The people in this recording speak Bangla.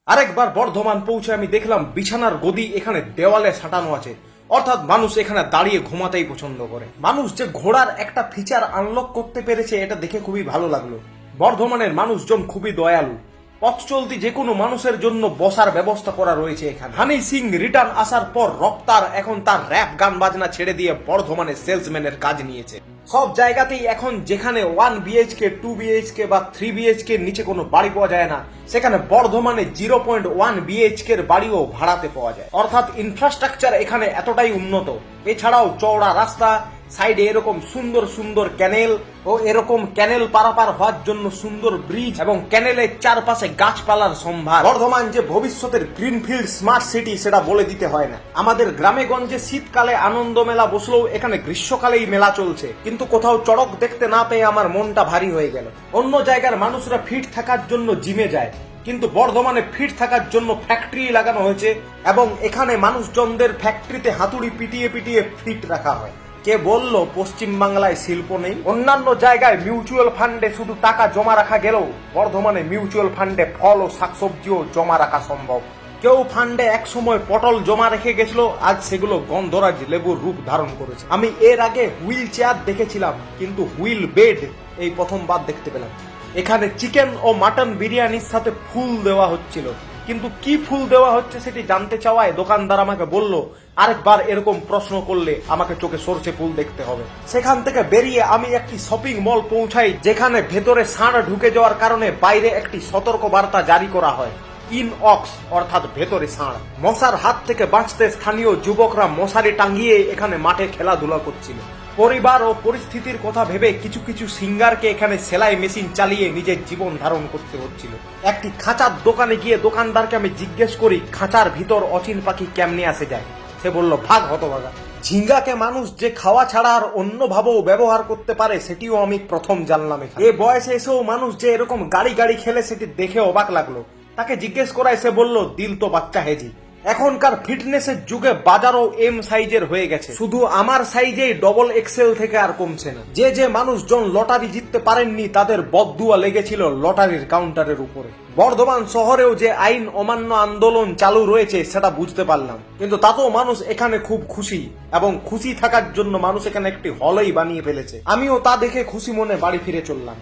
আরেকবার বর্ধমান পৌঁছে আমি দেখলাম বিছানার গদি এখানে দেওয়ালে সাঁটানো আছে, অর্থাৎ মানুষ এখানে দাঁড়িয়ে ঘুমাতেই পছন্দ করে। মানুষ যে ঘোড়ার একটা ফিচার আনলক করতে পেরেছে এটা দেখে খুবই ভালো লাগলো। বর্ধমানের মানুষজন খুবই দয়ালু, পথ চলতি যে কোনো মানুষের জন্য বসার ব্যবস্থা করা রয়েছে এখানে। হানি সিং রিটার্ন আসার পর রপ্তার এখন তার র‍্যাপ গান বাজনা ছেড়ে দিয়ে বর্ধমানে সেলসম্যানের কাজ নিয়েছে। সব জায়গাতেই এখন যেখানে 1 BHK 2 BHK বা 3 BHK নিচে কোনো বাড়ি পাওয়া যায় না, সেখানে বর্ধমানে 0.1 BHK এর বাড়িও ভাড়াতে পাওয়া যায়। অর্থাৎ ইনফ্রাস্ট্রাকচার এখানে এতটাই উন্নত। এছাড়াও চওড়া রাস্তা, সাইডে এরকম সুন্দর সুন্দর ক্যানেল ও এরকম ক্যানেল পারাপার হওয়ার জন্য সুন্দর ব্রিজ এবং ক্যানেলের চারপাশে গাছপালার সম্ভার। বর্ধমান যে ভবিষ্যতের গ্রিনফিল্ড স্মার্ট সিটি সেটা বলে দিতে হয় না। আমাদের গ্রামে গঞ্জে শীতকালে আনন্দ মেলা বসলেও এখানে গ্রীষ্মকালেই মেলা চলছে, কিন্তু কোথাও চড়ক দেখতে না পেয়ে আমার মনটা ভারী হয়ে গেল। অন্য জায়গার মানুষরা ফিট থাকার জন্য জিমে যায়, কিন্তু বর্ধমানে ফিট থাকার জন্য ফ্যাক্টরি লাগানো হয়েছে এবং এখানে মানুষজনদের ফ্যাক্টরিতে হাতুড়ি পিটিয়ে পিটিয়ে ফিট রাখা হয়। কে বলল পশ্চিম বাংলায় শিল্প নেই? অন্যান্য জায়গায় মিউচুয়াল ফান্ডে শুধু টাকা জমা রাখা গেলেও বর্ধমানে মিউচুয়াল ফান্ডে ফল ও শাকসবজিও জমা রাখা সম্ভব। কেউ ফান্ডে এক সময় পটল জমা রেখে গেছিল, আজ সেগুলো গন্ধরাজ লেবুর রূপ ধারণ করেছে। আমি এর আগে হুইল চেয়ার দেখেছিলাম, কিন্তু হুইল বেড এই প্রথমবার দেখতে পেলাম। এখানে চিকেন ও মাটন বিরিয়ানির সাথে ফুল দেওয়া হচ্ছিল, কিন্তু কি ফুল দেওয়া হচ্ছে সেটি জানতে চাওয়ায় দোকানদার আমাকে বলল আরেকবার এরকম প্রশ্ন করলে আমাকে চোখে সরষে ফুল দেখতে হবে। সেখান থেকে বেরিয়ে আমি একটি শপিং মল পৌঁছাই, যেখানে ভেতরে ষাঁড় ঢুকে যাওয়ার কারণে বাইরে একটি সতর্ক বার্তা জারি করা হয়, ইন অক্স অর্থাৎ ভেতরে ষাঁড়। মশার হাত থেকে বাঁচতে স্থানীয় যুবকরা মশারি টাঙ্গিয়ে এখানে মাঠে খেলাধুলা করছিল। পরিবার ও পরিস্থিতির কথা ভেবে কিছু কিছু সিঙ্গারকে এখানে সেলাই মেশিন চালিয়ে নিজের জীবন ধারণ করতে হচ্ছিল। একটি খাঁচার দোকানে গিয়ে দোকানদারকে আমি জিজ্ঞেস করি খাঁচার ভিতর অচিন পাখি কেমনে আসে যায়। সে বলল ভাগ হতভাগা। ঝিঙ্গাকে মানুষ যে খাওয়া ছাড়া আর অন্যভাবেও ব্যবহার করতে পারে সেটিও আমি প্রথম জানলাম। এ বয়সে এসেও মানুষ যে এরকম গাড়ি গাড়ি খেলে সেটি দেখে অবাক লাগলো। তাকে জিজ্ঞেস করায় সে বলল দিল তো বাচ্চা হেজি। এখনকার ফিটনেসের যুগে বাজারও এম সাইজের হয়ে গেছে, শুধু আমার সাইজেই ডবল এক্সেল থেকে আর কমছে না। যে যে মানুষজন লটারি জিততে পারেননি তাদের বদদুয়া লেগেছিল লটারির কাউন্টারের উপরে। বর্ধমান শহরেও যে আইন অমান্য আন্দোলন চালু রয়েছে সেটা বুঝতে পারলাম, কিন্তু তাতেও মানুষ এখানে খুব খুশি এবং খুশি থাকার জন্য মানুষ এখানে একটি হলই বানিয়ে ফেলেছে। আমিও তা দেখে খুশি মনে বাড়ি ফিরে চললাম।